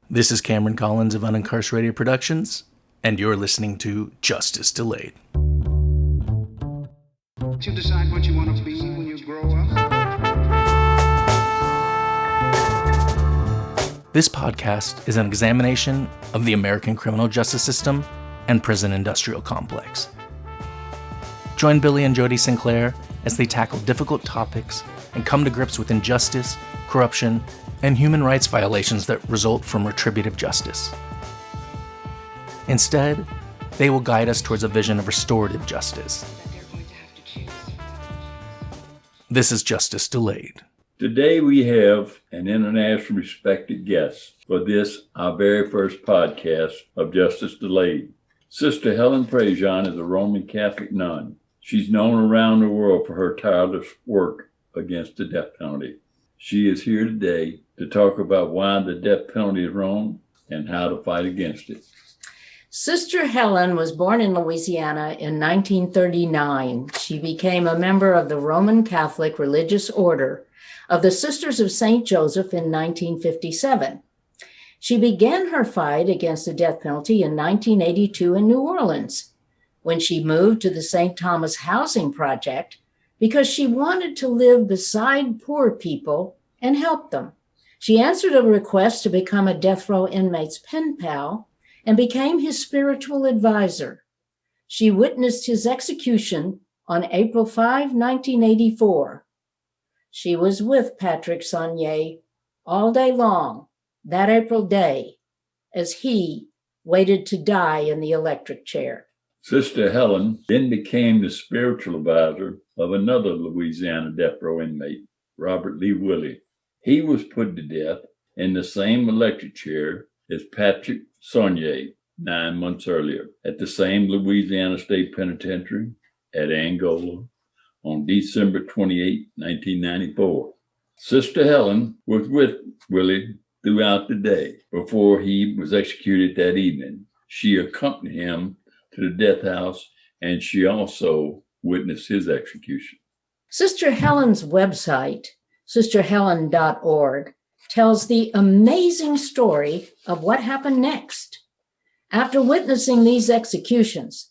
This is Cameron Collins of Unincarcerated Productions, and you're listening to Justice Delayed. You decide what you want to be when you grow up. This podcast is an examination of the American criminal justice system and prison industrial complex. Join Billy and Jody Sinclair as they tackle difficult topics and come to grips with injustice, corruption, and human rights violations that result from retributive justice. Instead, they will guide us towards a vision of restorative justice. This is Justice Delayed. Today we have an internationally respected guest for this, our very first podcast of Justice Delayed. Sister Helen Prejean is a Roman Catholic nun. She's known around the world for her tireless work against the death penalty. She is here today to talk about why the death penalty is wrong and how to fight against it. Sister Helen was born in Louisiana in 1939. She became a member of the Roman Catholic religious order of the Sisters of St. Joseph in 1957. She began her fight against the death penalty in 1982 in New Orleans, when she moved to the St. Thomas Housing Project because she wanted to live beside poor people and help them. She answered a request to become a death row inmate's pen pal and became his spiritual advisor. She witnessed his execution on April 5, 1984. She was with Patrick Sonnier all day long that April day as he waited to die in the electric chair. Sister Helen then became the spiritual advisor of another Louisiana death row inmate, Robert Lee Willie. He was put to death in the same electric chair as Patrick Sonnier 9 months earlier at the same Louisiana State Penitentiary at Angola on December 28, 1994. Sister Helen was with Willie throughout the day before he was executed that evening. She accompanied him to the death house, and she also witnessed his execution. Sister Helen's website, sisterhelen.org, tells the amazing story of what happened next. After witnessing these executions,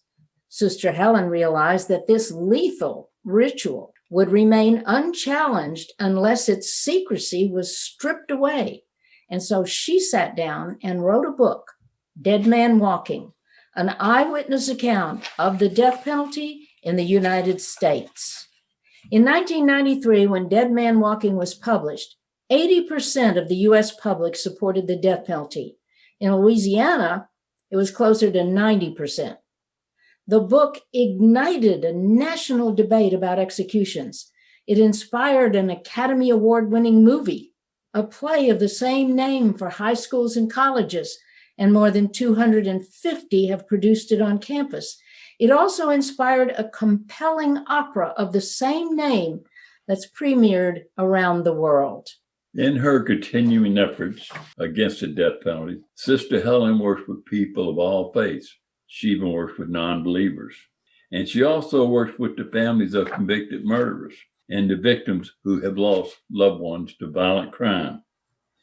Sister Helen realized that this lethal ritual would remain unchallenged unless its secrecy was stripped away. And so she sat down and wrote a book, Dead Man Walking, an eyewitness account of the death penalty in the United States. In 1993, when Dead Man Walking was published, 80% of the U.S. public supported the death penalty. In Louisiana, it was closer to 90%. The book ignited a national debate about executions. It inspired an Academy Award-winning movie, a play of the same name for high schools and colleges, and more than 250 have produced it on campus. It also inspired a compelling opera of the same name that's premiered around the world. In her continuing efforts against the death penalty, Sister Helen works with people of all faiths. She even works with non-believers. And she also works with the families of convicted murderers and the victims who have lost loved ones to violent crime.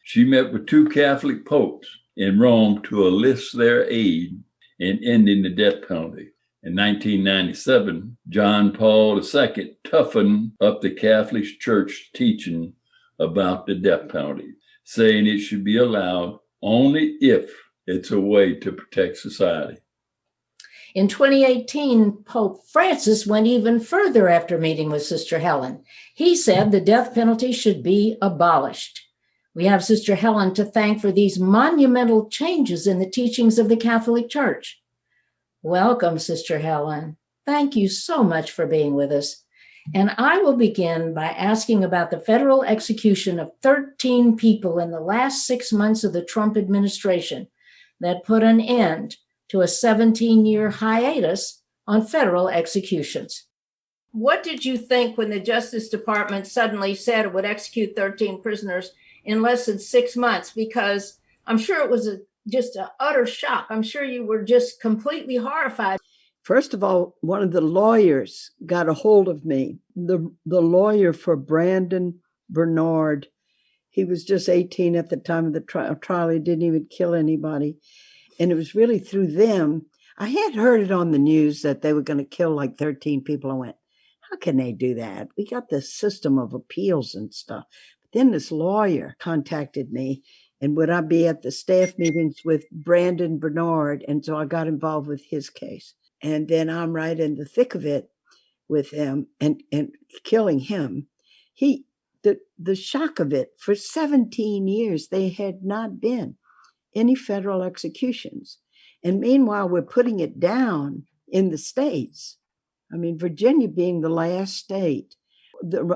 She met with 2 Catholic popes in Rome to enlist their aid in ending the death penalty. In 1997, John Paul II toughened up the Catholic Church teaching about the death penalty, saying it should be allowed only if it's a way to protect society. In 2018, Pope Francis went even further after meeting with Sister Helen. He said the death penalty should be abolished. We have Sister Helen to thank for these monumental changes in the teachings of the Catholic Church. Welcome, Sister Helen. Thank you so much for being with us. And I will begin by asking about the federal execution of 13 people in the last 6 months of the Trump administration that put an end to a 17-year hiatus on federal executions. What did you think when the Justice Department suddenly said it would execute 13 prisoners in less than 6 months? Because I'm sure it was just an utter shock. I'm sure you were just completely horrified. First of all, one of the lawyers got a hold of me, the lawyer for Brandon Bernard He was just 18 at the time of the trial. He didn't even kill anybody. And it was really through them. I had heard it on the news that they were going to kill like 13 people. I went, how can they do that? We got this system of appeals and stuff. But then this lawyer contacted me, and would I be at the staff meetings with Brandon Bernard? And so I got involved with his case. And then I'm right in the thick of it with him and killing him. The shock of it, for 17 years, there had not been any federal executions. And meanwhile, we're putting it down in the states. I mean, Virginia being the last state.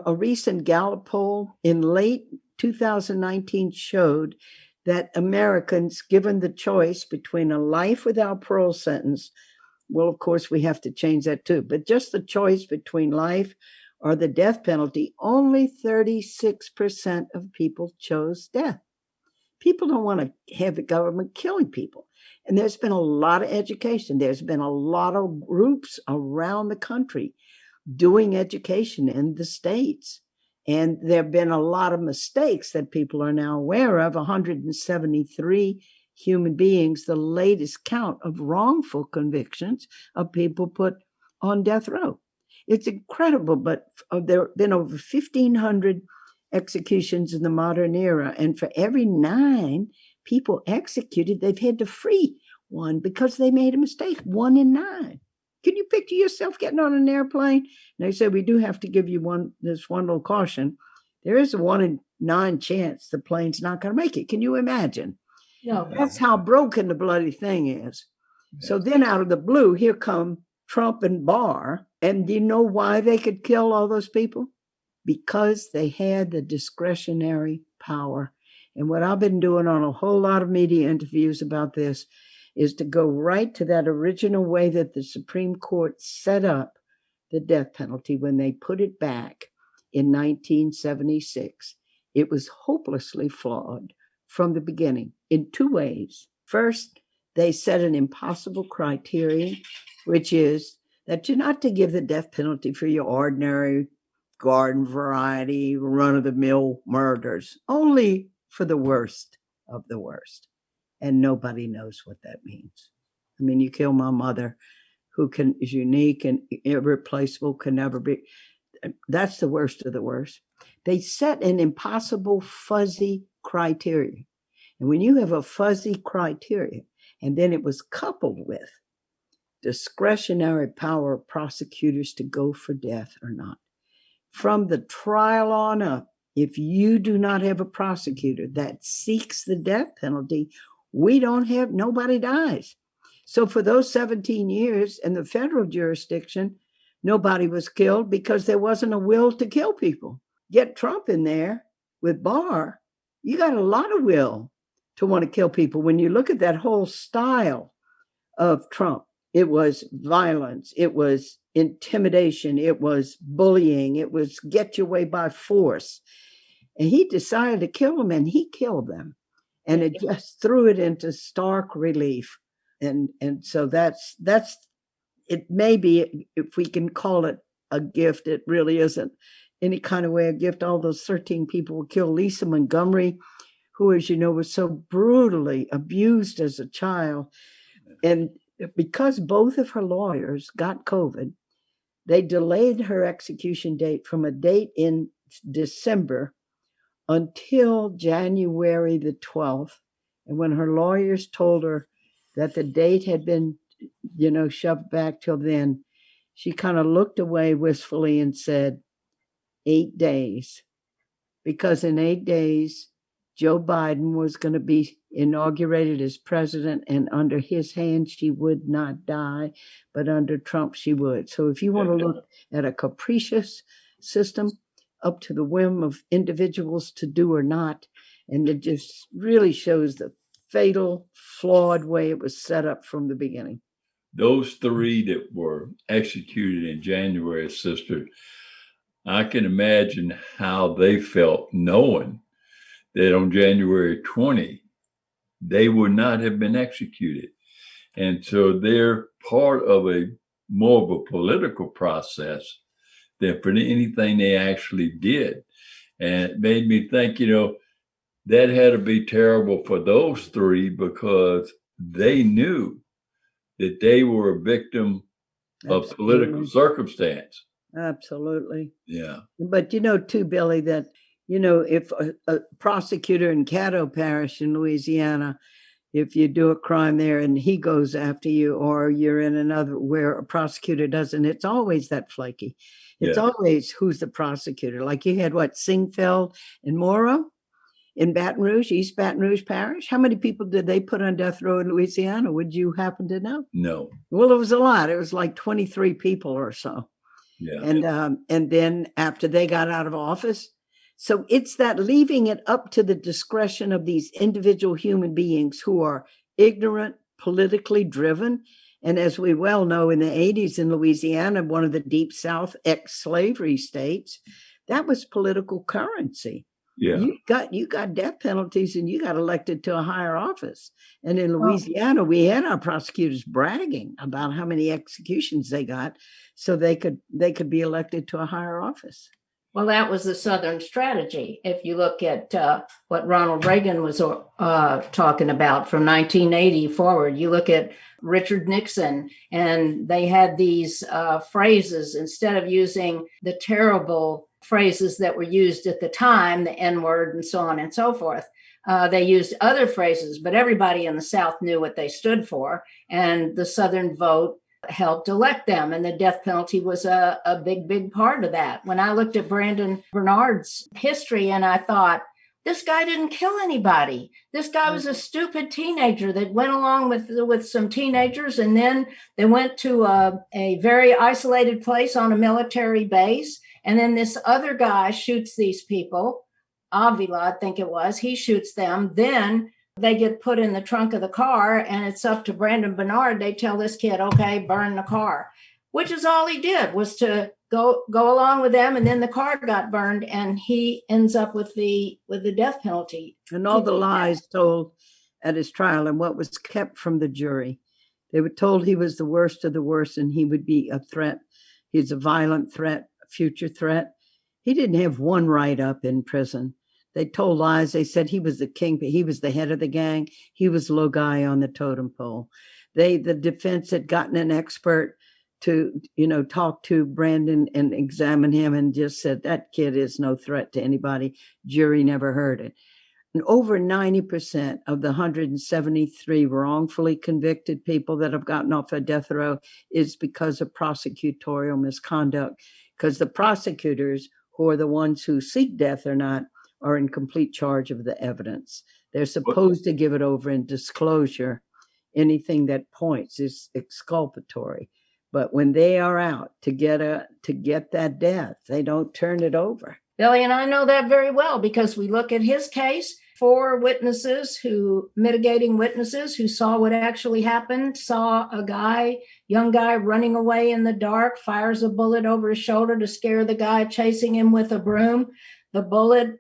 A recent Gallup poll in late 2019 showed that Americans, given the choice between a life without parole sentence, well, of course, we have to change that too, but just the choice between life or the death penalty, only 36% of people chose death. People don't want to have the government killing people. And there's been a lot of education. There's been a lot of groups around the country doing education in the states. And there have been a lot of mistakes that people are now aware of. 173 human beings, the latest count of wrongful convictions of people put on death row. It's incredible, but there have been over 1,500 executions in the modern era. And for every 9 people executed, they've had to free one because they made a mistake. 1 in 9. Can you picture yourself getting on an airplane? And they said, we do have to give you this one little caution. There is a 1 in 9 chance the plane's not going to make it. Can you imagine? No. That's how broken the bloody thing is. Yeah. So then out of the blue, here come Trump and Barr. And do you know why they could kill all those people? Because they had the discretionary power. And what I've been doing on a whole lot of media interviews about this is to go right to that original way that the Supreme Court set up the death penalty when they put it back in 1976. It was hopelessly flawed from the beginning in 2 ways. First, they set an impossible criterion, which is that you're not to give the death penalty for your ordinary garden variety, run-of-the-mill murders, only for the worst of the worst. And nobody knows what that means. I mean, you kill my mother, who is unique and irreplaceable, can never be. That's the worst of the worst. They set an impossible, fuzzy criteria. And when you have a fuzzy criteria, and then it was coupled with discretionary power of prosecutors to go for death or not. From the trial on up, if you do not have a prosecutor that seeks the death penalty, nobody dies. So for those 17 years in the federal jurisdiction, nobody was killed because there wasn't a will to kill people. Get Trump in there with Barr, you got a lot of will to want to kill people. When you look at that whole style of Trump, it was violence, it was intimidation, it was bullying, it was get your way by force. And he decided to kill them, and he killed them. And it just threw it into stark relief. And so that's it. Maybe if we can call it a gift, it really isn't any kind of way a gift. All those 13 people were killed. Lisa Montgomery, who, as you know, was so brutally abused as a child. And because both of her lawyers got COVID, they delayed her execution date from a date in December until January the 12th. And when her lawyers told her that the date had been, shoved back till then, she kind of looked away wistfully and said, 8 days. Because in 8 days, Joe Biden was going to be inaugurated as president, and under his hand, she would not die, but under Trump, she would. So if you want to look at a capricious system, up to the whim of individuals to do or not, and it just really shows the fatal, flawed way it was set up from the beginning. Those 3 that were executed in January, sister, I can imagine how they felt knowing that on January 20, they would not have been executed. And so they're part of a more of a political process than for anything they actually did. And it made me think, That had to be terrible for those three because they knew that they were a victim of political Absolutely. circumstance. Absolutely. Yeah. But too, Billy, that, if a prosecutor in Caddo Parish in Louisiana, if you do a crime there and he goes after you, or you're in another where a prosecutor doesn't, it's always that flaky. It's Yeah. always who's the prosecutor. Like you had Singfeld and Morrow in Baton Rouge, East Baton Rouge Parish. How many people did they put on death row in Louisiana? Would you happen to know? No. Well, it was a lot. It was like 23 people or so. Yeah. And then after they got out of office, so it's that leaving it up to the discretion of these individual human beings who are ignorant, politically driven. And as we well know, in the 80s in Louisiana, one of the Deep South ex-slavery states, that was political currency. Yeah. You got death penalties and you got elected to a higher office. And in Louisiana, we had our prosecutors bragging about how many executions they got so they could be elected to a higher office. Well, that was the Southern strategy. If you look at what Ronald Reagan was talking about from 1980 forward, you look at Richard Nixon, and they had these phrases instead of using the terrible phrases that were used at the time, the N-word and so on and so forth. They used other phrases, but everybody in the South knew what they stood for, and the Southern vote helped elect them. And the death penalty was a big part of that. When I looked at Brandon Bernard's history and I thought, this guy didn't kill anybody. This guy was a stupid teenager that went along with some teenagers, and then they went to a very isolated place on a military base. And then this other guy shoots these people. Avila, I think it was, he shoots them. Then they get put in the trunk of the car, and it's up to Brandon Bernard. They tell this kid, okay, burn the car, which is all he did, was to go along with them. And then the car got burned, and he ends up with the death penalty. And all the lies told at his trial and what was kept from the jury. They were told he was the worst of the worst and he would be a threat. He's a violent threat, a future threat. He didn't have one write-up in prison. They told lies. They said he was the king, but he was the head of the gang. He was low guy on the totem pole. The defense had gotten an expert to, talk to Brandon and examine him, and just said that kid is no threat to anybody. Jury never heard it. And over 90% of the 173 wrongfully convicted people that have gotten off a death row is because of prosecutorial misconduct, because the prosecutors, who are the ones who seek death or not, are in complete charge of the evidence. They're supposed to give it over in disclosure. Anything that points is exculpatory. But when they are out to get that death, they don't turn it over. Billy and I know that very well, because we look at his case. 4 mitigating witnesses who saw what actually happened, saw a young guy running away in the dark, fires a bullet over his shoulder to scare the guy chasing him with a broom. The bullet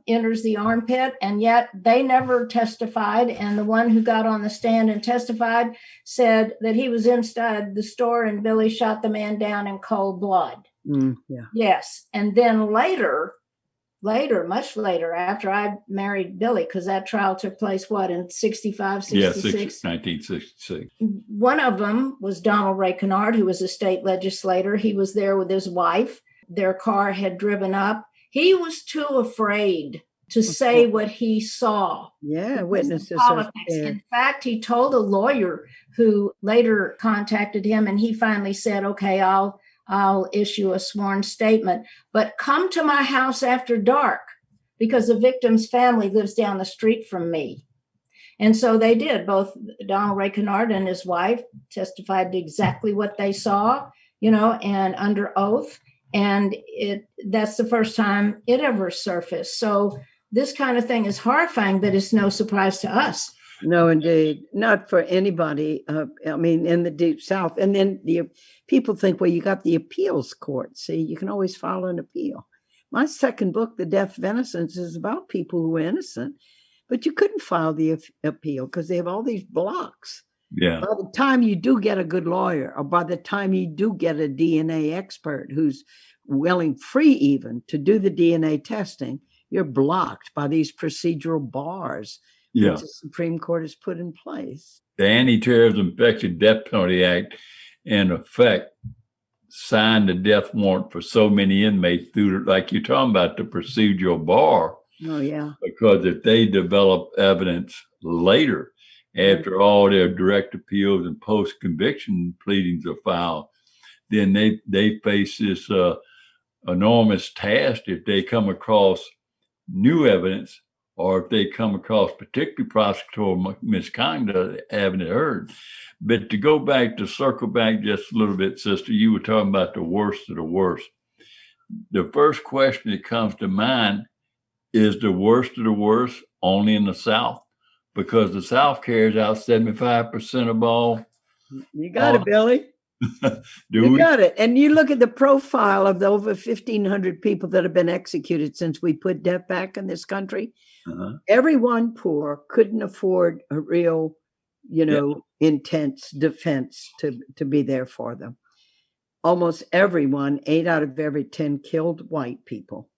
enters the armpit, and yet they never testified. And the one who got on the stand and testified said that he was inside the store and Billy shot the man down in cold blood. Yeah. Yes. And then later, much later, after I married Billy, because that trial took place, in 65, 66? Yeah, 1966. One of them was Donald Ray Kennard, who was a state legislator. He was there with his wife. Their car had driven up. He was too afraid to say what he saw. Yeah, witnesses politics. are scared. In fact, he told a lawyer who later contacted him, and he finally said, okay, I'll issue a sworn statement, but come to my house after dark, because the victim's family lives down the street from me. And so they did. Both Donald Ray Kennard and his wife testified to exactly what they saw, and under oath. And that's the first time it ever surfaced. So this kind of thing is horrifying, but it's no surprise to us. No, indeed. Not for anybody. In the Deep South. And then the people think, well, you got the appeals court. See, you can always file an appeal. My second book, The Death of Innocence, is about people who were innocent, but you couldn't file the appeal because they have all these blocks. Yeah. By the time you do get a good lawyer, or by the time you do get a DNA expert who's willing, free even, to do the DNA testing, you're blocked by these procedural bars Yeah. which the Supreme Court has put in place. The Anti-Terrorism Effective Death Penalty Act, in effect, signed the death warrant for so many inmates through, like you're talking about, the procedural bar. Oh, yeah. Because if they develop evidence later, after all their direct appeals and post-conviction pleadings are filed, then they face this enormous task if they come across new evidence, or if they come across particularly prosecutorial misconduct they haven't heard. But to go back, to circle back just a little bit, sister, you were talking about the worst of the worst. The first question that comes to mind is the worst of the worst only in the South? Because the South carries out 75% of all. You got it, Billy. Do we? Got it. And you look at the profile of the over 1,500 people that have been executed since we put death back in this country. Everyone poor couldn't afford a real, intense defense to be there for them. Almost everyone, 8 out of every 10, killed white people.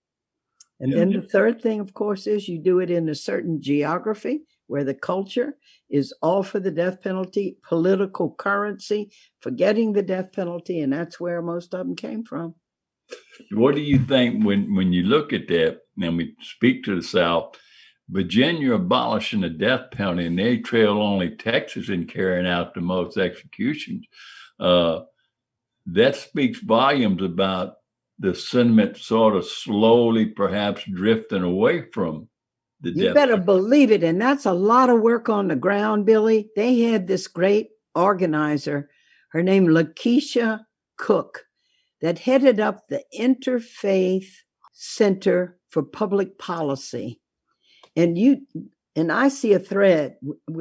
And then the third thing, of course, is you do it in a certain geography where the culture is all for the death penalty, political currency, forgetting the death penalty, and that's where most of them came from. What do you think when you look at that, and we speak to the South, Virginia abolishing the death penalty, and they trail only Texas in carrying out the most executions? That speaks volumes about the sentiment sort of slowly perhaps drifting away from the death. You better believe it. And that's a lot of work on the ground, Billy. They had this great organizer, her name Lakeisha Cook, that headed up the Interfaith Center for Public Policy. And I see a thread,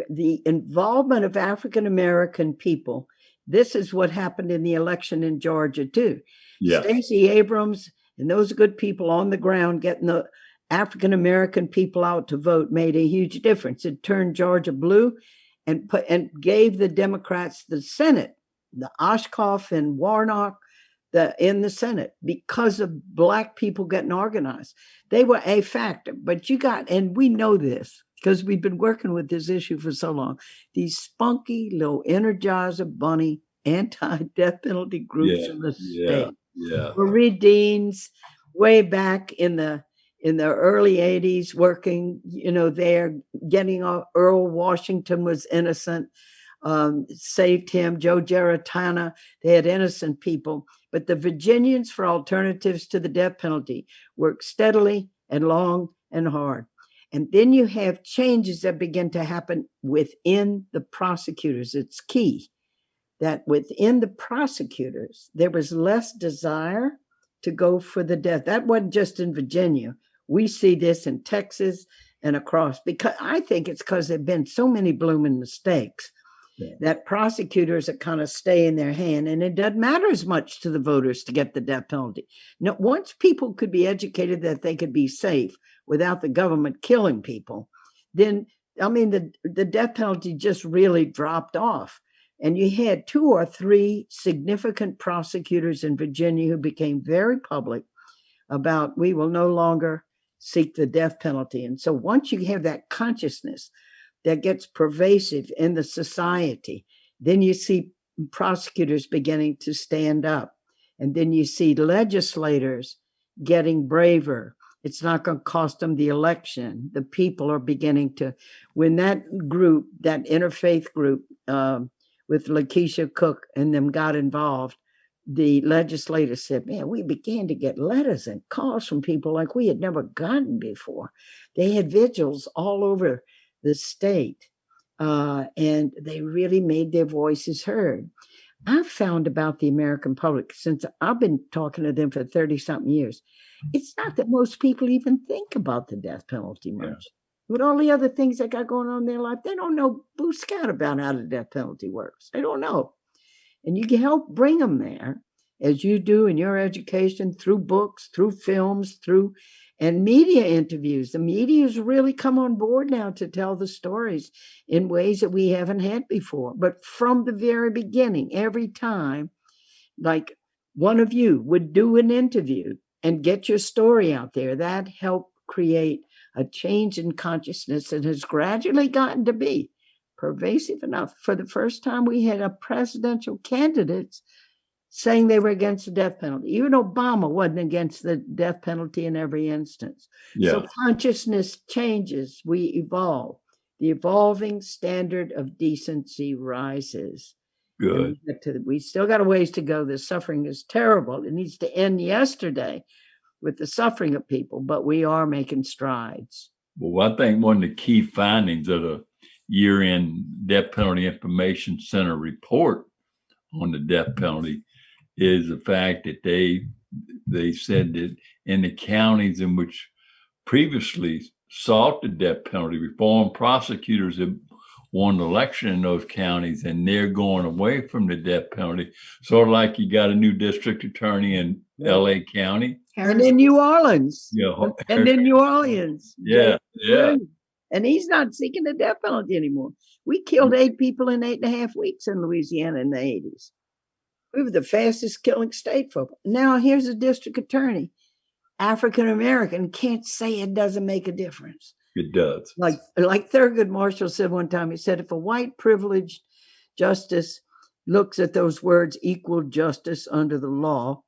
the involvement of African American people. This is what happened in the election in Georgia too. Yeah. Stacey Abrams and those good people on the ground getting the African American people out to vote made a huge difference. It turned Georgia blue and gave the Democrats the Senate, the Oshkoff and Warnock in the Senate, because of Black people getting organized. They were a factor. But and we know this because we've been working with this issue for so long, these spunky little Energizer Bunny anti-death penalty groups in the state. Marie Deans, way back in the early 80s, working, there, getting off. Earl Washington was innocent, saved him. Joe Geritana, they had innocent people. But the Virginians for Alternatives to the Death Penalty worked steadily and long and hard. And then you have changes that begin to happen within the prosecutors. It's key that within the prosecutors, there was less desire to go for the death. That wasn't just in Virginia. We see this in Texas and across, because I think it's because there have been so many blooming mistakes that prosecutors are kind of stay in their hand, and it doesn't matter as much to the voters to get the death penalty. Now, once people could be educated that they could be safe without the government killing people, then, the death penalty just really dropped off. And you had 2 or 3 significant prosecutors in Virginia who became very public about, we will no longer seek the death penalty. And so once you have that consciousness that gets pervasive in the society, then you see prosecutors beginning to stand up. And then you see legislators getting braver. It's not going to cost them the election. The people are beginning to, when that group, that interfaith group, with Lakeisha Cook and them got involved, the legislators said, man, we began to get letters and calls from people like we had never gotten before. They had vigils all over the state, and they really made their voices heard. I've found about the American public, since I've been talking to them for 30-something years, it's not that most people even think about the death penalty much. Yeah. With all the other things that got going on in their life, they don't know boo scout about how the death penalty works. They don't know. And you can help bring them there, as you do in your education, through books, through films, and media interviews. The media's really come on board now to tell the stories in ways that we haven't had before. But from the very beginning, every time, like one of you would do an interview and get your story out there, that helped create a change in consciousness that has gradually gotten to be pervasive enough. For the first time, we had a presidential candidates saying they were against the death penalty. Even Obama wasn't against the death penalty in every instance. Yeah. So consciousness changes, we evolve. The evolving standard of decency rises. Good. We still got a ways to go. The suffering is terrible. It needs to end yesterday with the suffering of people, but we are making strides. Well, I think one of the key findings of the year-end Death Penalty Information Center report on the death penalty is the fact that they said that in the counties in which previously sought the death penalty, reform prosecutors have won an election in those counties, and they're going away from the death penalty. Sort of like you got a new district attorney in LA County. And in New Orleans. Yeah. And in New Orleans. Yeah. Yeah. And he's not seeking the death penalty anymore. We killed 8 people in 8.5 weeks in Louisiana in the 80s. We were the fastest killing state for. Now here's a district attorney, African American, can't say it doesn't make a difference. It does. Like Thurgood Marshall said one time, he said, if a white privileged justice looks at those words, equal justice under the law,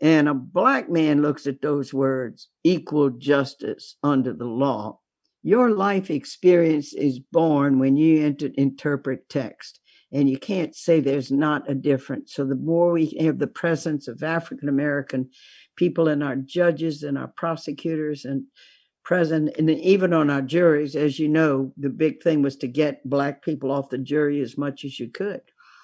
and a black man looks at those words, equal justice under the law, your life experience is born when you interpret text. And you can't say there's not a difference. So the more we have the presence of African American people in our judges and our prosecutors and present, and even on our juries, as you know, the big thing was to get Black people off the jury as much as you could.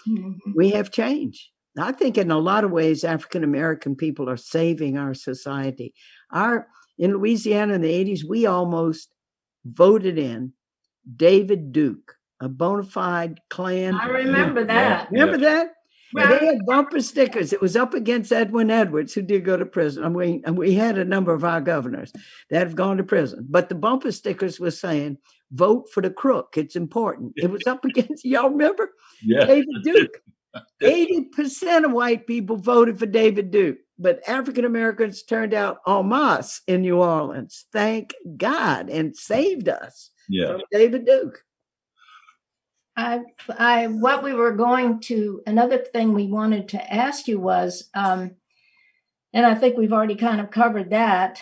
Mm-hmm. We have change. I think in a lot of ways, African American people are saving our society. In Louisiana in the 80s, we almost voted in David Duke, a bona fide Klan. I remember that. Remember that? Well, they had bumper stickers. It was up against Edwin Edwards, who did go to prison. And we had a number of our governors that have gone to prison. But the bumper stickers were saying, vote for the crook. It's important. It was up against, y'all remember? Yeah. David Duke. 80% of white people voted for David Duke. But African Americans turned out en masse in New Orleans. Thank God, and saved us from David Duke. What we were going to, another thing we wanted to ask you was, and I think we've already kind of covered that,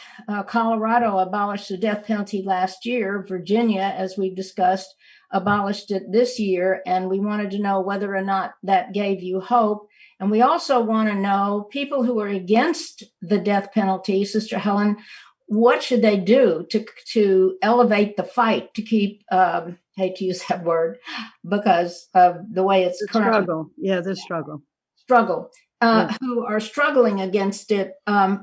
Colorado abolished the death penalty last year. Virginia, as we've discussed, abolished it this year. And we wanted to know whether or not that gave you hope. And we also want to know, people who are against the death penalty, Sister Helen, what should they do to elevate the fight, to keep, hate to use that word, because of the way it's currently. Struggle. Yeah, the struggle. Who are struggling against it.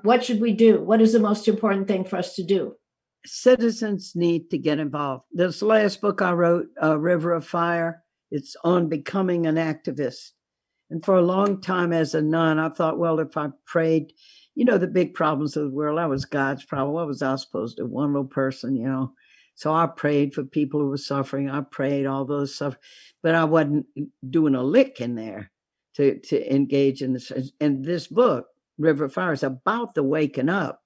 What should we do? What is the most important thing for us to do? Citizens need to get involved. This last book I wrote, River of Fire, it's on becoming an activist. And for a long time as a nun, I thought, well, if I prayed, the big problems of the world, that was God's problem. What was I supposed to do? One little person, So I prayed for people who were suffering. I prayed all those suffering, but I wasn't doing a lick in there to engage in this. And this book, River of Fire, is about the waking up,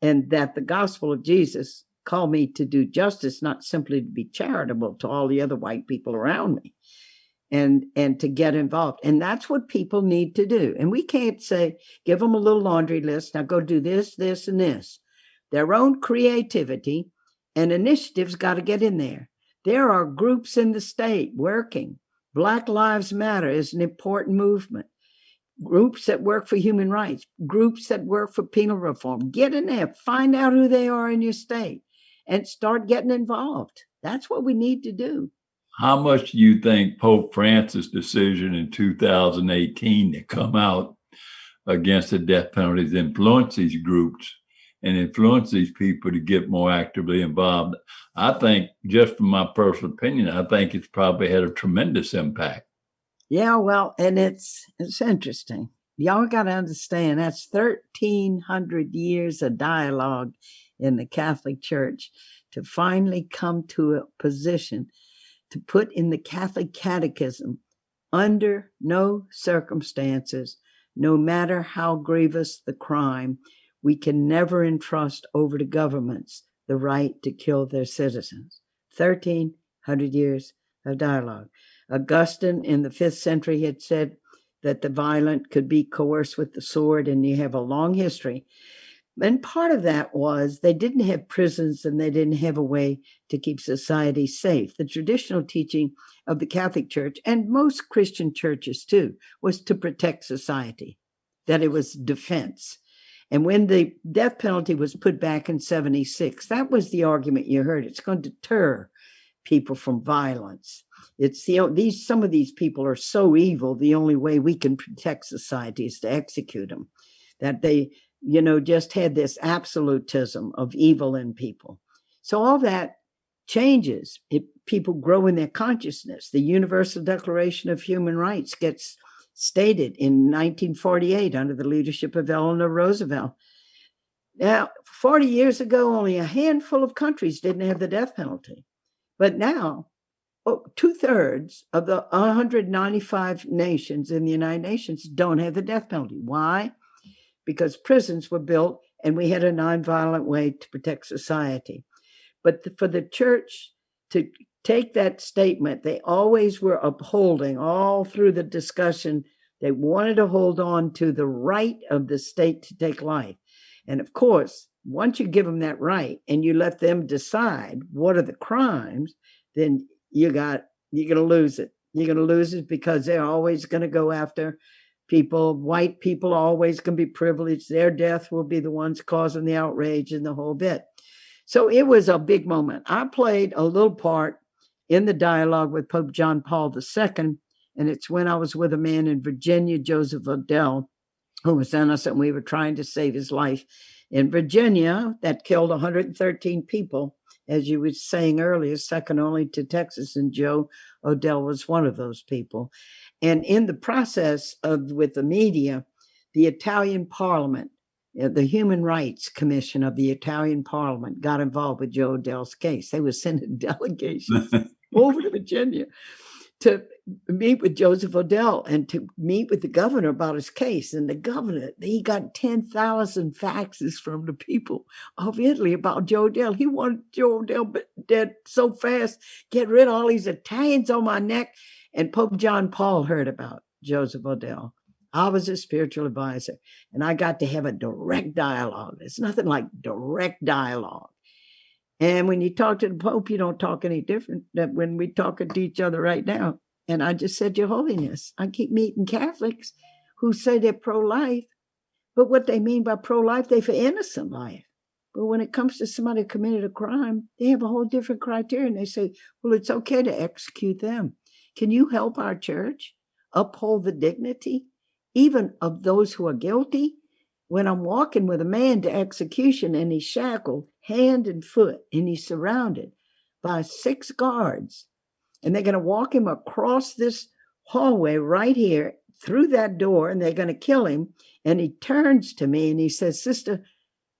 and that the gospel of Jesus called me to do justice, not simply to be charitable to all the other white people around me, and to get involved. And that's what people need to do. And we can't say, give them a little laundry list. Now go do this, this, and this. Their own creativity and initiatives got to get in there. There are groups in the state working. Black Lives Matter is an important movement. Groups that work for human rights, groups that work for penal reform. Get in there, find out who they are in your state, and start getting involved. That's what we need to do. How much do you think Pope Francis' decision in 2018 to come out against the death penalties influence these groups and influence these people to get more actively involved? I think, just from my personal opinion, I think it's probably had a tremendous impact. Yeah, well, and it's interesting. Y'all got to understand, that's 1,300 years of dialogue in the Catholic Church to finally come to a position to put in the Catholic Catechism, under no circumstances, no matter how grievous the crime, we can never entrust over to governments the right to kill their citizens. 1,300 years of dialogue. Augustine in the 5th century had said that the violent could be coerced with the sword, and you have a long history. And part of that was they didn't have prisons and they didn't have a way to keep society safe. The traditional teaching of the Catholic Church, and most Christian churches too, was to protect society, that it was defense. And when the death penalty was put back in 76, that was the argument you heard. It's going to deter people from violence. It's some of these people are so evil, the only way we can protect society is to execute them. That they, just had this absolutism of evil in people. So all that changes. People grow in their consciousness. The Universal Declaration of Human Rights gets stated in 1948 under the leadership of Eleanor Roosevelt. Now, 40 years ago, only a handful of countries didn't have the death penalty. But now, 2/3 of the 195 nations in the United Nations don't have the death penalty. Why? Because prisons were built and we had a nonviolent way to protect society. But for the church to take that statement, they always were upholding all through the discussion. They wanted to hold on to the right of the state to take life. And of course, once you give them that right and you let them decide what are the crimes, then you're going to lose it. You're going to lose it because they're always going to go after people. White people are always going to be privileged. Their death will be the ones causing the outrage and the whole bit. So it was a big moment. I played a little part in the dialogue with Pope John Paul II, and it's when I was with a man in Virginia, Joseph Odell, who was innocent. We were trying to save his life in Virginia. That killed 113 people, as you were saying earlier, second only to Texas, and Joe Odell was one of those people. And in the process with the media, the Italian Parliament, the Human Rights Commission of the Italian Parliament got involved with Joe Odell's case. They were sending delegations over to Virginia to meet with Joseph Odell and to meet with the governor about his case. And the governor, he got 10,000 faxes from the people of Italy about Joe Odell. He wanted Joe Odell dead so fast, get rid of all these Italians on my neck. And Pope John Paul heard about Joseph Odell. I was a spiritual advisor, and I got to have a direct dialogue. It's nothing like direct dialogue. And when you talk to the Pope, you don't talk any different than when we're talking to each other right now. And I just said, Your Holiness, I keep meeting Catholics who say they're pro-life, but what they mean by pro-life, they're for innocent life. But when it comes to somebody who committed a crime, they have a whole different criteria. And they say, well, it's okay to execute them. Can you help our church uphold the dignity even of those who are guilty? When I'm walking with a man to execution and he's shackled hand and foot and he's surrounded by 6 guards, and they're going to walk him across this hallway right here through that door, and they're going to kill him. And he turns to me and he says, Sister,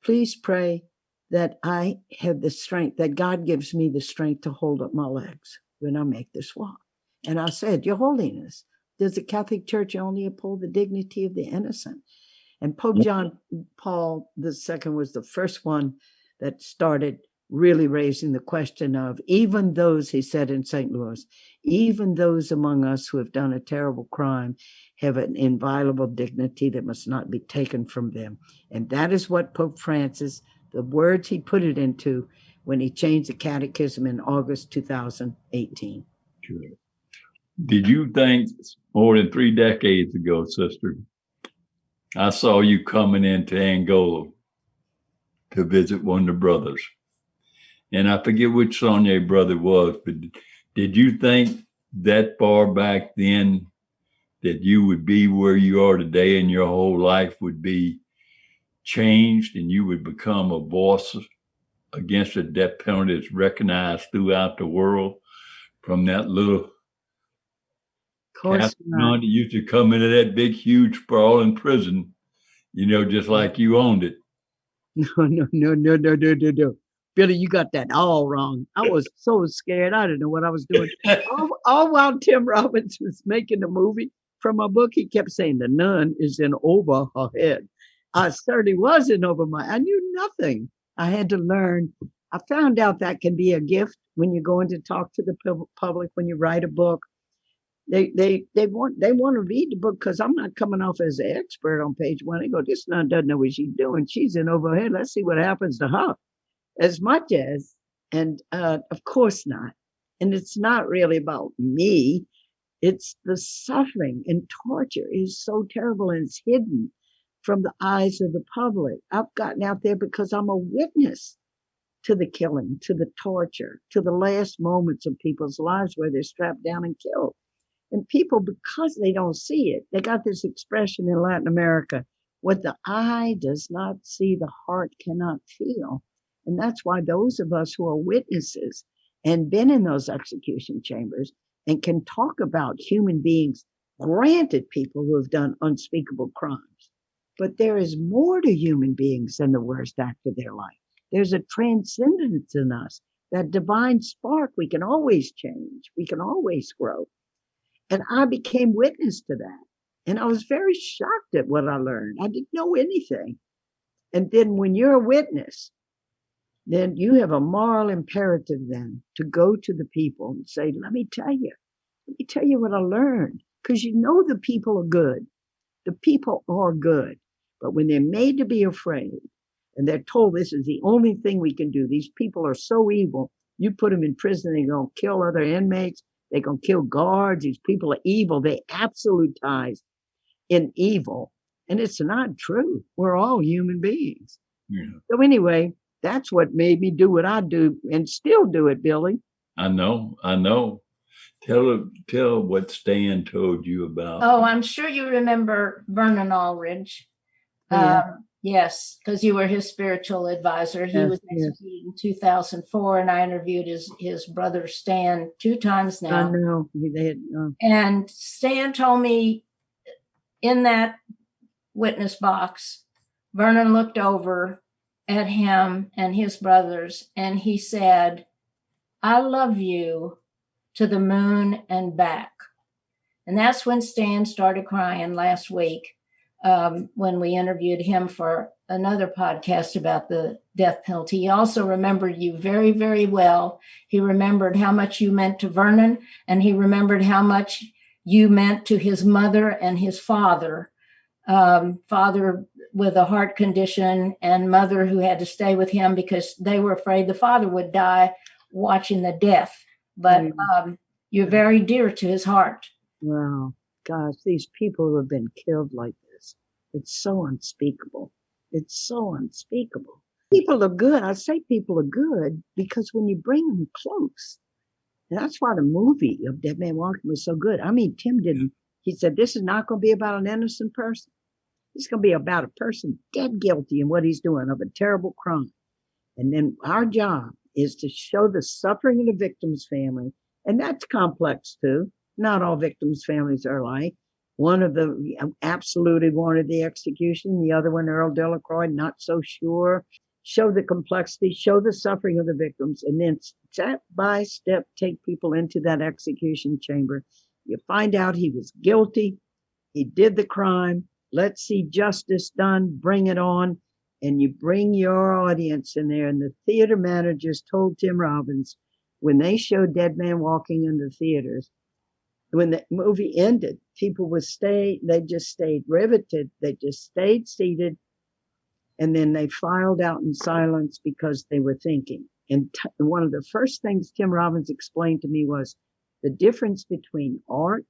please pray that I have the strength, that God gives me the strength to hold up my legs when I make this walk. And I said, Your Holiness, does the Catholic Church only uphold the dignity of the innocent? And Pope John Paul II was the first one that started really raising the question of even those, he said in St. Louis, even those among us who have done a terrible crime have an inviolable dignity that must not be taken from them. And that is what Pope Francis, the words he put it into when he changed the catechism in August 2018. Sure. Did you think more than 3 decades ago, sister, I saw you coming into Angola to visit one of the brothers? And I forget which Sonia brother was, but did you think that far back then that you would be where you are today and your whole life would be changed and you would become a voice against the death penalty that's recognized throughout the world from that little Catholic nun that used to come into that big, huge, sprawling prison, just like you owned it? No. Billy, you got that all wrong. I was so scared. I didn't know what I was doing. all while Tim Robbins was making the movie from my book, he kept saying the nun is in over her head. I certainly wasn't over I knew nothing. I had to learn I found out that can be a gift when you're going to talk to the public, when you write a book. They want to read the book because I'm not coming off as an expert on page one. They go, this nun doesn't know what she's doing. She's in over her head. Let's see what happens to her. As much as, and of course not. And it's not really about me. It's the suffering and torture is so terrible and it's hidden from the eyes of the public. I've gotten out there because I'm a witness to the killing, to the torture, to the last moments of people's lives where they're strapped down and killed. And people, because they don't see it, they got this expression in Latin America, what the eye does not see, the heart cannot feel. And that's why those of us who are witnesses and been in those execution chambers and can talk about human beings, granted people who have done unspeakable crimes, but there is more to human beings than the worst act of their life. There's a transcendence in us, that divine spark. We can always change. We can always grow. And I became witness to that. And I was very shocked at what I learned. I didn't know anything. And then when you're a witness, then you have a moral imperative then to go to the people and say, let me tell you what I learned. Because you know the people are good. The people are good. But when they're made to be afraid and they're told this is the only thing we can do, these people are so evil, you put them in prison, they're going to kill other inmates. They're going to kill guards. These people are evil. They absolutize in evil. And it's not true. We're all human beings. Yeah. So anyway, that's what made me do what I do and still do it, Billy. I know. Tell what Stan told you about. Oh, I'm sure you remember Vernon Aldridge. Yeah. Yes, because you were his spiritual advisor. He was executed in 2004, and I interviewed his brother Stan 2 times now. I know. And Stan told me in that witness box, Vernon looked over at him and his brothers, and he said, I love you to the moon and back. And that's when Stan started crying last week. When we interviewed him for another podcast about the death penalty. He also remembered you very, very well. He remembered how much you meant to Vernon, and he remembered how much you meant to his mother and his father, father with a heart condition and mother who had to stay with him because they were afraid the father would die watching the death. But you're very dear to his heart. Wow. Gosh, these people who have been killed like this. It's so unspeakable. It's so unspeakable. People are good. I say people are good because when you bring them close, and that's why the movie of Dead Man Walking was so good. I mean, Tim didn't, he said, this is not going to be about an innocent person. It's going to be about a person dead guilty in what he's doing of a terrible crime. And then our job is to show the suffering of the victim's family. And that's complex too. Not all victims' families are alike. One of the absolutely wanted the execution. The other one, Earl Delacroix, not so sure. Show the complexity, show the suffering of the victims, and then step by step take people into that execution chamber. You find out he was guilty. He did the crime. Let's see justice done. Bring it on. And you bring your audience in there. And the theater managers told Tim Robbins when they showed Dead Man Walking in the theaters, when the movie ended, people would stay, they just stayed riveted. They just stayed seated. And then they filed out in silence because they were thinking. And one of the first things Tim Robbins explained to me was the difference between art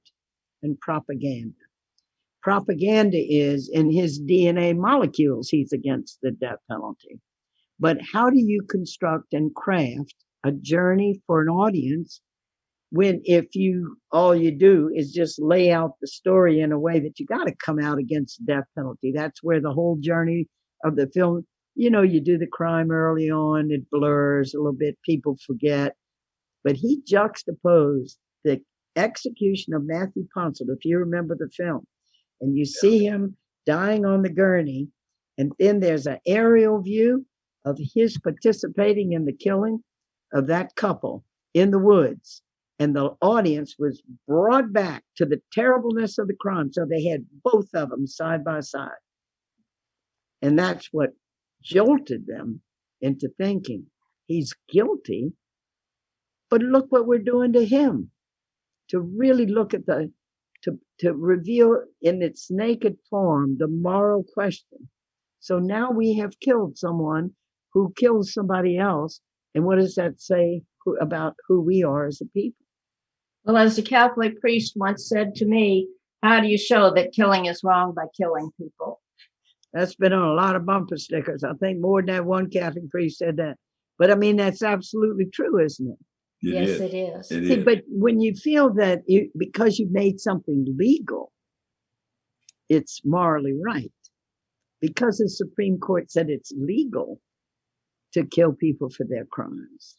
and propaganda. Propaganda is in his DNA molecules, he's against the death penalty. But how do you construct and craft a journey for an audience when if you all you do is just lay out the story in a way that you got to come out against the death penalty? That's where the whole journey of the film, you know, you do the crime early on, it blurs a little bit, people forget. But he juxtaposed the execution of Matthew Ponsell, if you remember the film, and you see him dying on the gurney, and then there's an aerial view of his participating in the killing of that couple in the woods. And the audience was brought back to the terribleness of the crime. So they had both of them side by side. And that's what jolted them into thinking. he's guilty, but look what we're doing to him. To really look at to reveal in its naked form the moral question. So now we have killed someone who kills somebody else. And what does that say about who we are as a people? Well, as a Catholic priest once said to me, how do you show that killing is wrong? By killing people. That's been on a lot of bumper stickers. I think more than that one Catholic priest said that. But I mean, that's absolutely true, isn't it? Yes, it is. See, but when you feel that because you made something legal, it's morally right. Because the Supreme Court said it's legal to kill people for their crimes,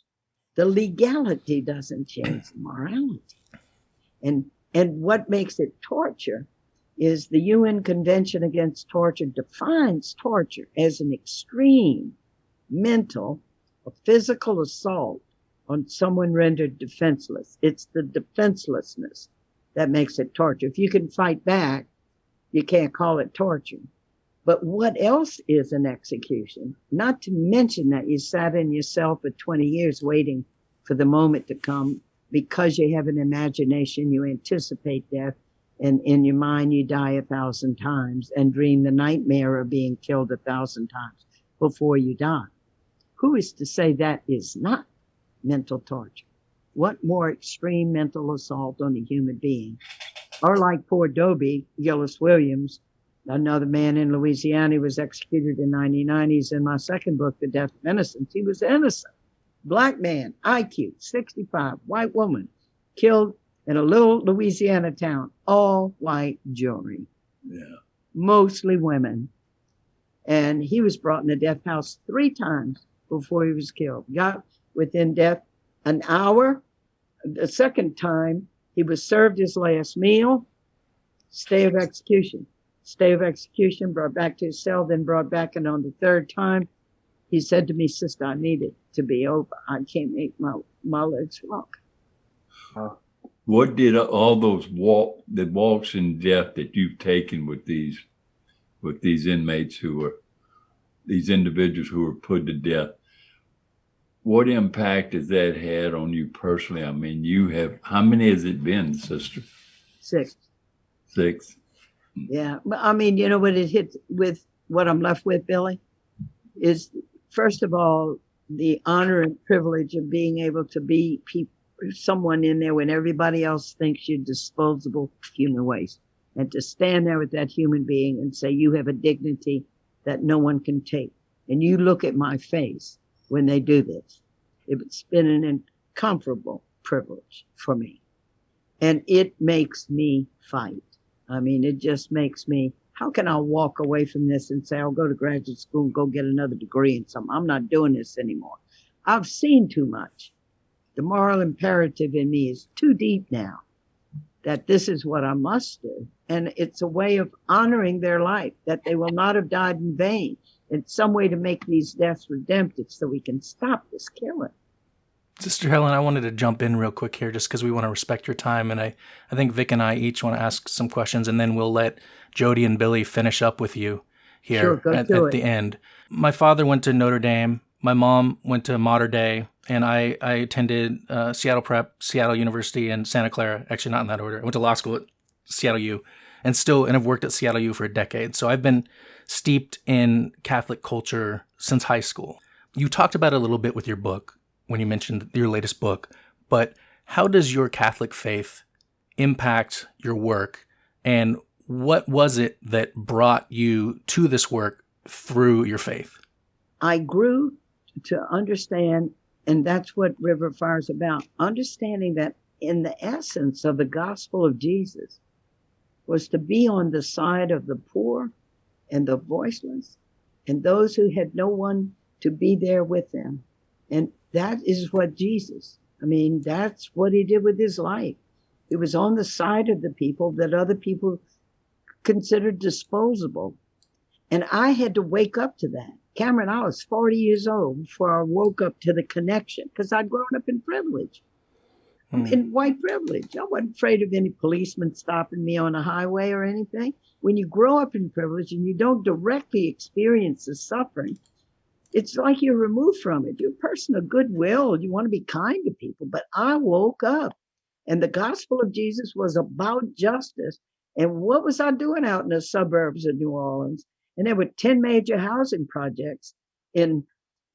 the legality doesn't change the morality. And what makes it torture is the UN Convention Against Torture defines torture as an extreme mental or physical assault on someone rendered defenseless. It's the defenselessness that makes it torture. If you can fight back, you can't call it torture. But what else is an execution? Not to mention that you sat in your cell for 20 years waiting for the moment to come. Because you have an imagination, you anticipate death, and in your mind you die 1,000 times and dream the nightmare of being killed 1,000 times before you die. Who is to say that is not mental torture? What more extreme mental assault on a human being? Or like poor Dobie, Gillis Williams, another man in Louisiana, he was executed in 1999. He's in my second book, The Death of Innocence. He was innocent. Black man, IQ, 65, white woman, killed in a little Louisiana town, all white jury. Yeah. Mostly women. And he was brought in the death house 3 times before he was killed. Got within death an hour. The second time, he was served his last meal, stay of execution. Stay of execution, brought back to his cell, then brought back. And on the 3rd time, he said to me, "Sister, I need it to be over. I can't make my legs walk." What did all those walks in death that you've taken with these inmates these individuals who were put to death, what impact has that had on you personally? I mean, how many has it been, sister? 6. 6. Yeah. But I mean, you know what it hits with, what I'm left with, Billy, is first of all, the honor and privilege of being able to be someone in there when everybody else thinks you're disposable human waste. And to stand there with that human being and say, you have a dignity that no one can take. And you look at my face when they do this. It's been an incomparable privilege for me. And it makes me fight. I mean, it just makes me, how can I walk away from this and say, I'll go to graduate school and go get another degree in something? I'm not doing this anymore. I've seen too much. The moral imperative in me is too deep now that this is what I must do. And it's a way of honoring their life, that they will not have died in vain. It's some way to make these deaths redemptive so we can stop this killing. Sister Helen, I wanted to jump in real quick here just because we want to respect your time. And I think Vic and I each want to ask some questions, and then we'll let Jody and Billy finish up with you here at the end. My father went to Notre Dame. My mom went to Mater Dei, and I attended Seattle Prep, Seattle University, and Santa Clara. Actually, not in that order. I went to law school at Seattle U, and have worked at Seattle U for a decade. So I've been steeped in Catholic culture since high school. You talked about it a little bit with your book when you mentioned your latest book, but how does your Catholic faith impact your work, and what was it that brought you to this work through your faith? I grew to understand, and that's what River Fire is about, understanding that in the essence of the gospel of Jesus was to be on the side of the poor and the voiceless and those who had no one to be there with them. And that is what that's what he did with his life. He was on the side of the people that other people considered disposable. And I had to wake up to that. Cameron, I was 40 years old before I woke up to the connection, because I'd grown up in privilege, in white privilege. I wasn't afraid of any policeman stopping me on a highway or anything. When you grow up in privilege and you don't directly experience the suffering, It's like you're removed from it. You're a person of goodwill. You want to be kind to people. But I woke up and the gospel of Jesus was about justice. And what was I doing out in the suburbs of New Orleans? And there were 10 major housing projects in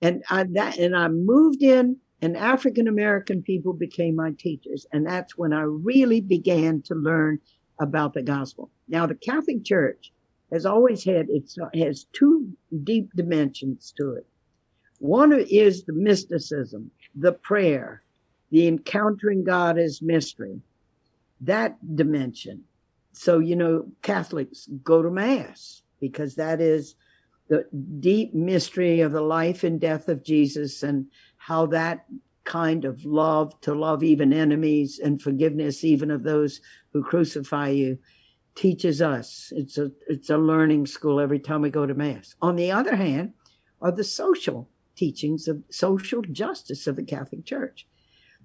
and I moved in, and African American people became my teachers. And that's when I really began to learn about the gospel. Now, the Catholic Church has always had, it has two deep dimensions to it. One is the mysticism, the prayer, the encountering God as mystery, that dimension. So, Catholics go to Mass because that is the deep mystery of the life and death of Jesus and how that kind of love, to love even enemies and forgiveness even of those who crucify you, teaches us. It's a learning school every time we go to Mass. On the other hand, are the social teachings of social justice of the Catholic Church.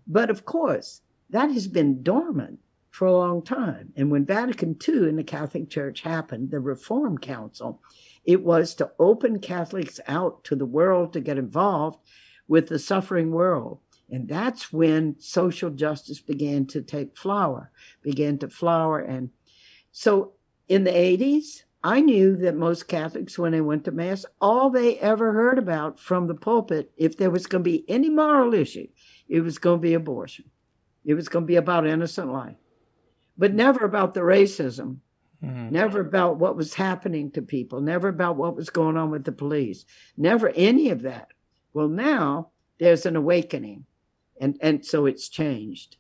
But of course, that has been dormant for a long time. And when Vatican II in the Catholic Church happened, the Reform Council, it was to open Catholics out to the world to get involved with the suffering world. And that's when social justice began to flower. And so in the 80s, I knew that most Catholics, when they went to Mass, all they ever heard about from the pulpit, if there was going to be any moral issue, it was going to be abortion. It was going to be about innocent life, but never about the racism, never about what was happening to people, never about what was going on with the police, never any of that. Well, now there's an awakening, and so it's changed.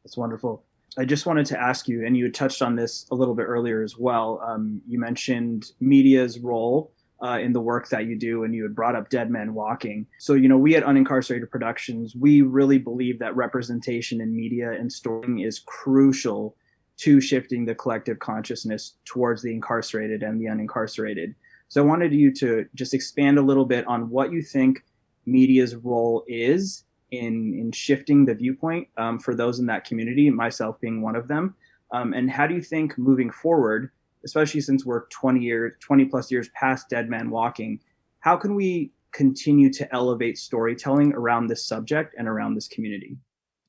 That's wonderful. I just wanted to ask you, and you had touched on this a little bit earlier as well. You mentioned media's role in the work that you do, and you had brought up Dead Men Walking. So, we at Unincarcerated Productions, we really believe that representation in media and storytelling is crucial to shifting the collective consciousness towards the incarcerated and the unincarcerated. So I wanted you to just expand a little bit on what you think media's role is in shifting the viewpoint for those in that community, myself being one of them. And how do you think moving forward, especially since we're 20 plus years past Dead Man Walking, how can we continue to elevate storytelling around this subject and around this community?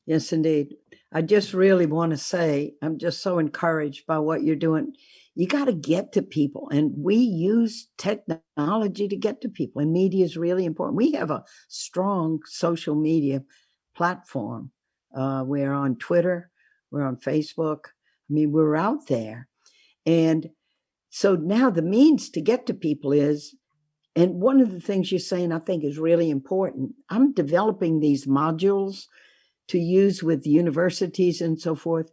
Yes, indeed. I just really want to say, I'm just so encouraged by what you're doing. You got to get to people, and we use technology to get to people, and media is really important. We have a strong social media platform. We're on Twitter, we're on Facebook. I mean, we're out there. And so now the means to get to people is, and one of the things you're saying I think is really important, I'm developing these modules to use with universities and so forth,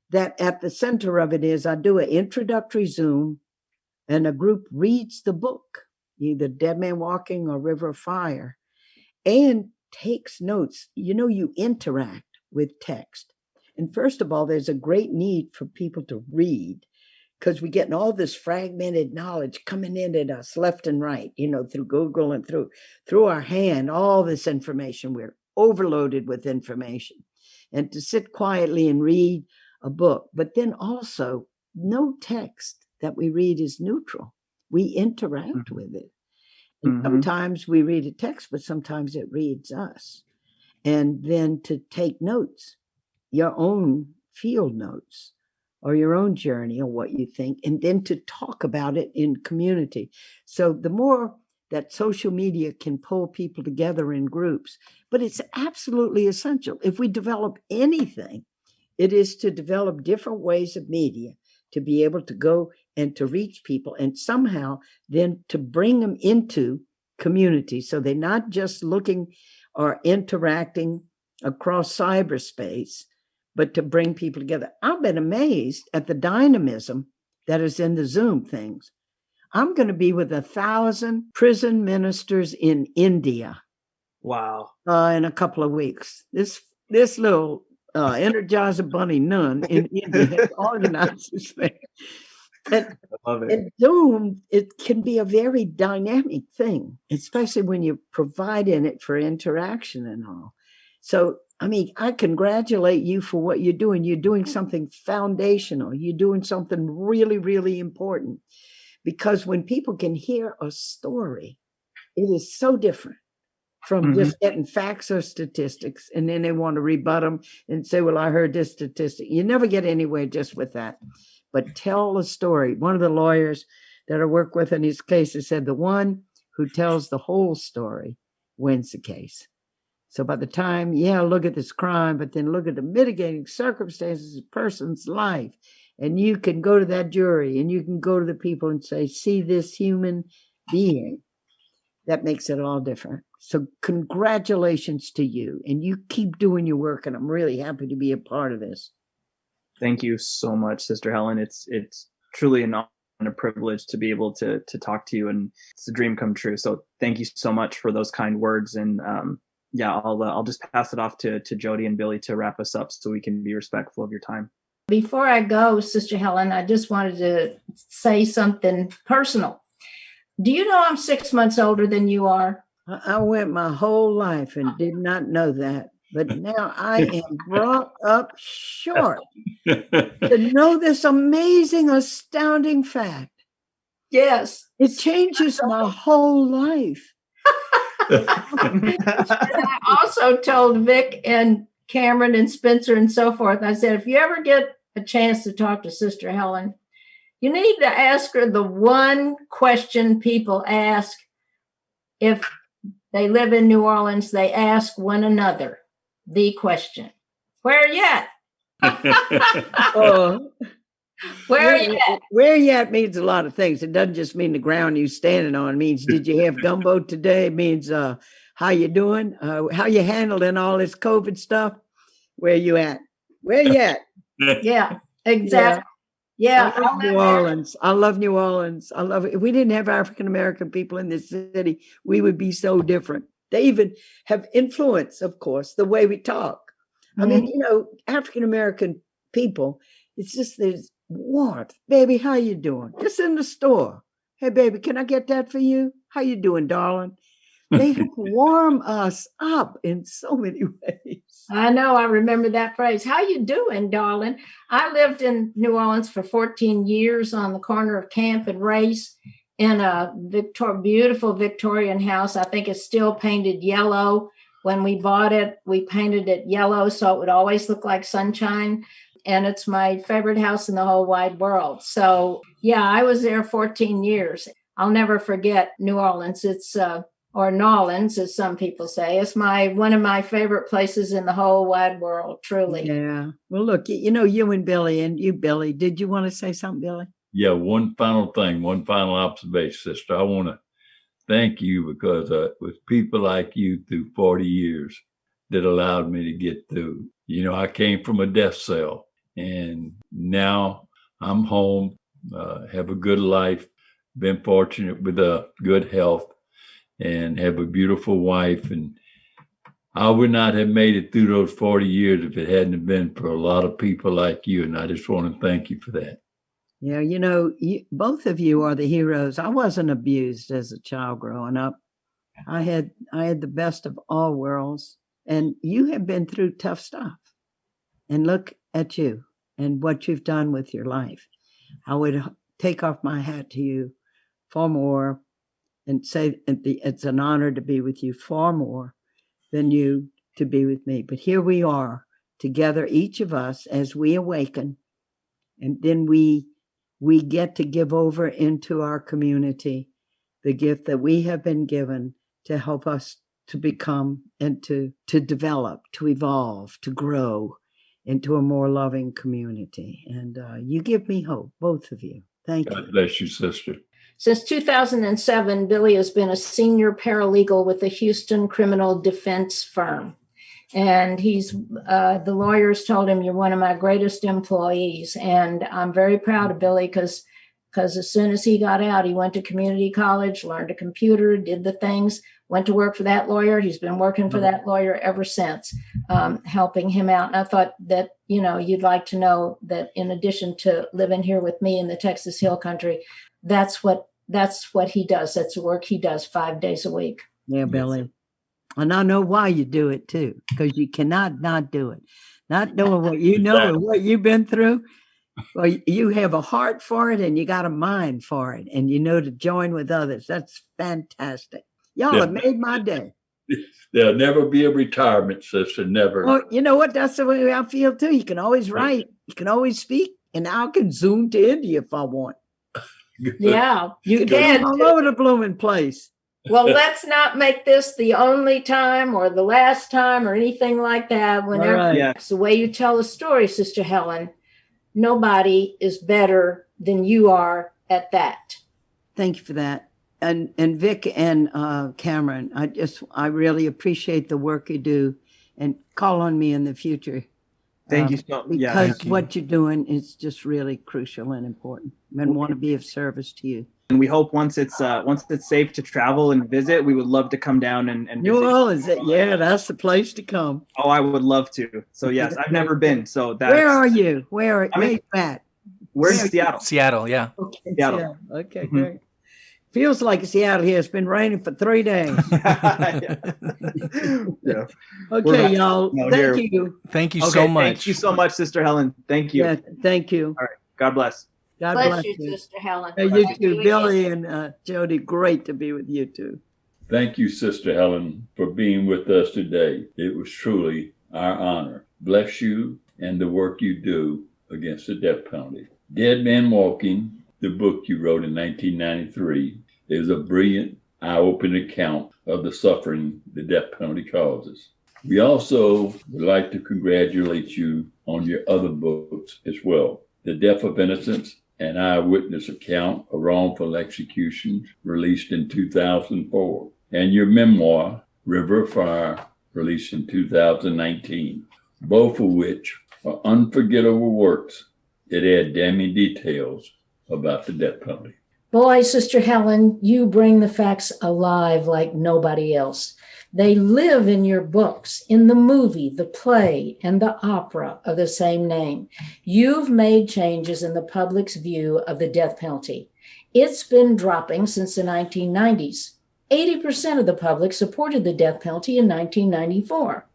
that at the center of it is I do an introductory Zoom and a group reads the book, either Dead Man Walking or River of Fire, and takes notes. You interact with text. And first of all, there's a great need for people to read because we're getting all this fragmented knowledge coming in at us left and right, through Google and through our hand, all this information. We're overloaded with information. And to sit quietly and read a book, but then also no text that we read is neutral. We interact with it. And sometimes we read a text, but sometimes it reads us. And then to take notes, your own field notes or your own journey or what you think, and then to talk about it in community. So the more that social media can pull people together in groups, but it's absolutely essential. If we develop anything, it is to develop different ways of media to be able to go and to reach people and somehow then to bring them into community. So they're not just looking or interacting across cyberspace, but to bring people together. I've been amazed at the dynamism that is in the Zoom things. I'm going to be with 1,000 prison ministers in India. Wow. In a couple of weeks. This little Energizer Bunny nun in India has organized this thing. And, I love it. And Zoom, it can be a very dynamic thing, especially when you provide in it for interaction and all. So, I mean, I congratulate you for what you're doing. You're doing something foundational. You're doing something really, really important. Because when people can hear a story It is so different from just getting facts or statistics, and then they want to rebut them and say, well, I heard this statistic. You never get anywhere just with that. But tell a story. One of the lawyers that I work with in these cases said the one who tells the whole story wins the case. So by the time, look at this crime, but then look at the mitigating circumstances of a person's life. And you can go to that jury and you can go to the people and say, see this human being. That makes it all different. So congratulations to you. And you keep doing your work. And I'm really happy to be a part of this. Thank you so much, Sister Helen. It's truly an honor and a privilege to be able to talk to you, and it's a dream come true. So thank you so much for those kind words. And I'll just pass it off to Jody and Billy to wrap us up so we can be respectful of your time. Before I go, Sister Helen, I just wanted to say something personal. Do you know I'm 6 months older than you are? I went my whole life and did not know that. But now I am brought up short to know this amazing, astounding fact. Yes. It changes my whole life. And I also told Vic and Cameron and Spencer and so forth, I said, if you ever get a chance to talk to Sister Helen, you need to ask her the one question people ask if they live in New Orleans. They ask one another the question, where you at? Where you at? Where you at means a lot of things. It doesn't just mean the ground you standing on. It means, did you have gumbo today? It means, how you doing? How you handling all this COVID stuff? Where you at? Where you at? Yeah, exactly. Yeah. I love New Orleans. I love New Orleans. I love it. If we didn't have African-American people in this city, we would be so different. They even have influence, of course, the way we talk. I mean, African-American people, it's just there's warmth. Baby, how you doing? Just in the store. Hey, baby, can I get that for you? How you doing, darling? They warm us up in so many ways. I know. I remember that phrase. How you doing, darling? I lived in New Orleans for 14 years on the corner of Camp and Race in a beautiful Victorian house. I think it's still painted yellow. When we bought it, we painted it yellow so it would always look like sunshine. And it's my favorite house in the whole wide world. So, I was there 14 years. I'll never forget New Orleans. It's or Nolans, as some people say. It's one of my favorite places in the whole wide world, truly. Yeah. Well, look, you and Billy, and you, Billy, did you want to say something, Billy? Yeah, one final thing, one final observation, sister. I want to thank you because it was people like you through 40 years that allowed me to get through. I came from a death cell, and now I'm home, have a good life, been fortunate with good health, and have a beautiful wife. And I would not have made it through those 40 years if it hadn't been for a lot of people like you. And I just want to thank you for that. Yeah, both of you are the heroes. I wasn't abused as a child growing up. I had the best of all worlds. And you have been through tough stuff. And look at you and what you've done with your life. I would take off my hat to you far more and say it's an honor to be with you, far more than you to be with me. But here we are together, each of us, as we awaken, and then we get to give over into our community the gift that we have been given to help us to become and to develop, to evolve, to grow into a more loving community. And you give me hope, both of you. Thank you. God bless you, sister. Since 2007, Billy has been a senior paralegal with the Houston criminal defense firm. And the lawyers told him, you're one of my greatest employees. And I'm very proud of Billy because as soon as he got out, he went to community college, learned a computer, did the things, went to work for that lawyer. He's been working for that lawyer ever since, helping him out. And I thought that, you'd like to know that in addition to living here with me in the Texas Hill Country, that's what he does. That's the work he does 5 days a week. Yeah, Billy. And I know why you do it too, because you cannot not do it. Not knowing what you know and what you've been through. Well, you have a heart for it and you got a mind for it, and to join with others. That's fantastic. Y'all Yeah. have made my day. There'll never be a retirement, sister. Never. Well, you know what? That's the way I feel too. You can always write, you can always speak, and I can zoom to India if I want. Yeah, you Zoom can. all over the blooming place. Well, let's not make this the only time or the last time or anything like that. Whenever right. Yeah. it's the way you tell a story, Sister Helen, nobody is better than you are at that. Thank you for that. And Vic and Cameron, I really appreciate the work you do, and call on me in the future. Thank you so yeah. Because Thank you. what you're doing is just really crucial and important, and want to be of service to you. And we hope once it's safe to travel and visit, we would love to come down and New visit. Orleans, yeah, that's the place to come. Oh, I would love to. So yes, I've never been. So that's Where are you? Where I'm are in- you at? We're in Seattle. Seattle, yeah. Okay, Seattle. Seattle. Okay, Mhm. great. Feels like Seattle here. It's been raining for 3 days. Yeah. Okay, y'all. No, Thank here. you. Thank you Okay, so much. Thank you so much, Sister Helen. Thank you. Yeah, thank you. God bless. God Bless bless you, you. Sister Helen. Hey, you Thank too, again. Billy and Jody. Great to be with you too. Thank you, Sister Helen, for being with us today. It was truly our honor. Bless you and the work you do against the death penalty. Dead Men Walking, the book you wrote in 1993, is a brilliant, eye-opening account of the suffering the death penalty causes. We also would like to congratulate you on your other books as well. The Death of Innocence, an eyewitness account of wrongful executions, released in 2004, and your memoir, River of Fire, released in 2019, both of which are unforgettable works that add damning details about the death penalty. Boy, Sister Helen, you bring the facts alive like nobody else. They live in your books, in the movie, the play, and the opera of the same name. You've made changes in the public's view of the death penalty. It's been dropping since the 1990s. 80% of the public supported the death penalty in 1994.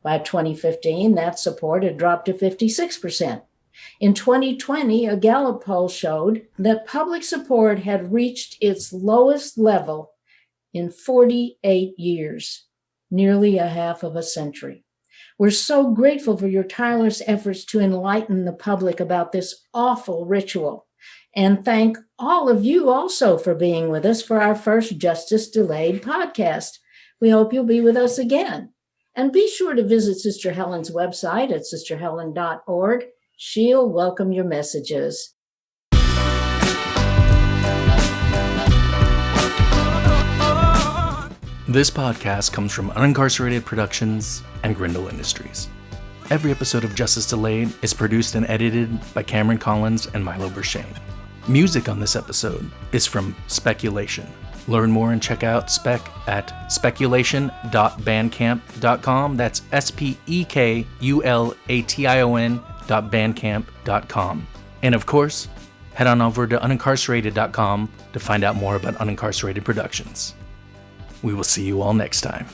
By 2015, that support had dropped to 56%. In 2020, a Gallup poll showed that public support had reached its lowest level in 48 years, nearly a half of a century. We're so grateful for your tireless efforts to enlighten the public about this awful ritual, and thank all of you also for being with us for our first Justice Delayed podcast. We hope you'll be with us again. And be sure to visit Sister Helen's website at sisterhelen.org. She'll welcome your messages. This podcast comes from Unincarcerated Productions and Grindle Industries. Every episode of Justice Delayed is produced and edited by Cameron Collins and Milo Prejean. Music on this episode is from Speculation. Learn more and check out Spec at speculation.bandcamp.com. That's spekulation.bandcamp.com. And of course, head on over to unincarcerated.com to find out more about Unincarcerated Productions. We will see you all next time.